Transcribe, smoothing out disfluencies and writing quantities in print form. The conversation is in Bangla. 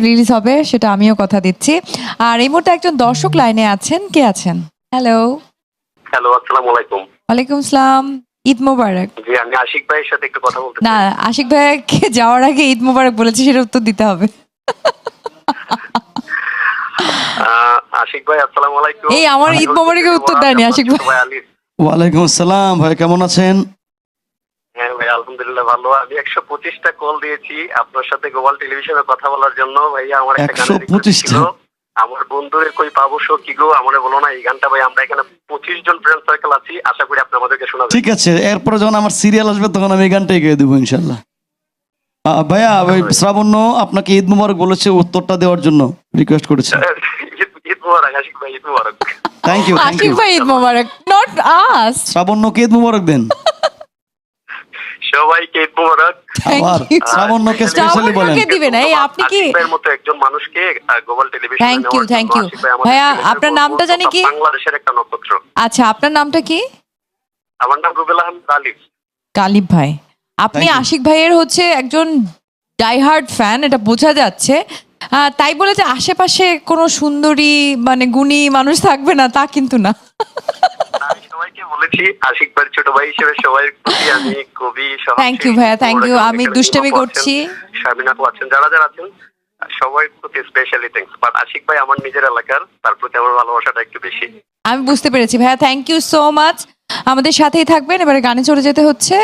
রিলিজ হবে সেটা আমিও কথা দিচ্ছি। আর এই মুহূর্তে একজন দর্শক লাইনে আছেন, কে আছেন? হ্যালো। হ্যালো, আসসালামু আলাইকুম। ওয়ালাইকুম আসসালাম, ঈদ মোবারক। জি, আমি আশিক ভাইয়ের সাথে একটু কথা বলতে না, চাই। আশিক ভাইকে যাওয়ার আগে ঈদ মোবারক বলেছি, সেটা উত্তর দিতে হবে। আশিক ভাই, আসসালামু আলাইকুম। এই আমার ঈদ মোবারকের উত্তর দেয়নি আশিক ভাই। ভাই আলী। ওয়ালাইকুম আসসালাম ভাই, কেমন আছেন? হ্যাঁ ভাই, আলহামদুলিল্লাহ ভালো। আমি 125টা কল দিয়েছি আপনার সাথে গ্লোবাল টেলিভিশনে কথা বলার জন্য। ভাইয়া আমার একটা গানের রিকোয়েস্ট ছিল। 125টা? আমার বন্ধুরে কই পাবো শো কি গো, আমারে বলো না এই গানটা। ভাই আমরা এখানে 25 জন ফ্রেন্ড সার্কেল আছি, আশা করি আপনি আমাদেরকে শোনাবেন। ঠিক আছে, এরপরে যখন আমার সিরিয়াল আসবে তখন আমি এই গানটাই গেয়ে দেবো ইনশাল্লাহ। ভাইয়া ওই শ্রাবণ্য আপনাকে ঈদ মুবারক বলেছে, উত্তরটা দেওয়ার জন্য রিকোয়েস্ট করেছে। ঈদ মোবারক আশিক ভাই, ঈদ মোবারক। Thank you, thank Ashiq you. ভাই ঈদ মোবারক, নট আস। শ্রাবণ্যকে ঈদ মুবারক দেন। সবাইকে ঈদ মোবারক। আবার শ্রাবণ্যকে স্পেশালি বলেন। শ্রাবণ্যকে দিবেন। এই আপনি কি আশিক ভাইয়ের মতো একজন মানুষকে গ্লোবাল টেলিভিশনে Thank you, নেওয়ার জন্য thank you. আশিক ভাই আমাদের ভাইয়া, টেলিভিশনে আপনার নামটা জানি কি? বাংলাদেশের একটা নক্ষত্র। আচ্ছা, আপনার নামটা কি? আমার নাম রুবেল আহমেদ আলিফ। কালিব ভাই, আপনি Thank you. আশিক ভাইয়ের হচ্ছে একজন ডাইহার্ড ফ্যান, এটা বোঝা যাচ্ছে। তাই বলে যে আশেপাশে কোনো সুন্দরী মানে গুণী মানুষ থাকবে না তা কিন্তু না। আমি সবাইকে বলেছি আশিক ভাইয়ের ছোট ভাই হিসেবে সবার প্রতি আমি কবি সহনশীল। থ্যাংক ইউ ভাইয়া, থ্যাংক ইউ। আমি দুষ্টামি করছি। শামিনা আপু আছেন, যারা যারা আছেন সবার প্রতি স্পেশালি থ্যাঙ্কস। বাট আশিক ভাই আমার নিজের এলাকার, তার প্রতি আমার ভালোবাসাটা একটু বেশি। আমি বুঝতে পেরেছি ভাইয়া, থ্যাংক ইউ সো মাচ। আমাদের সাথেই থাকবেন। এবারে গানে চলে যেতে হচ্ছে।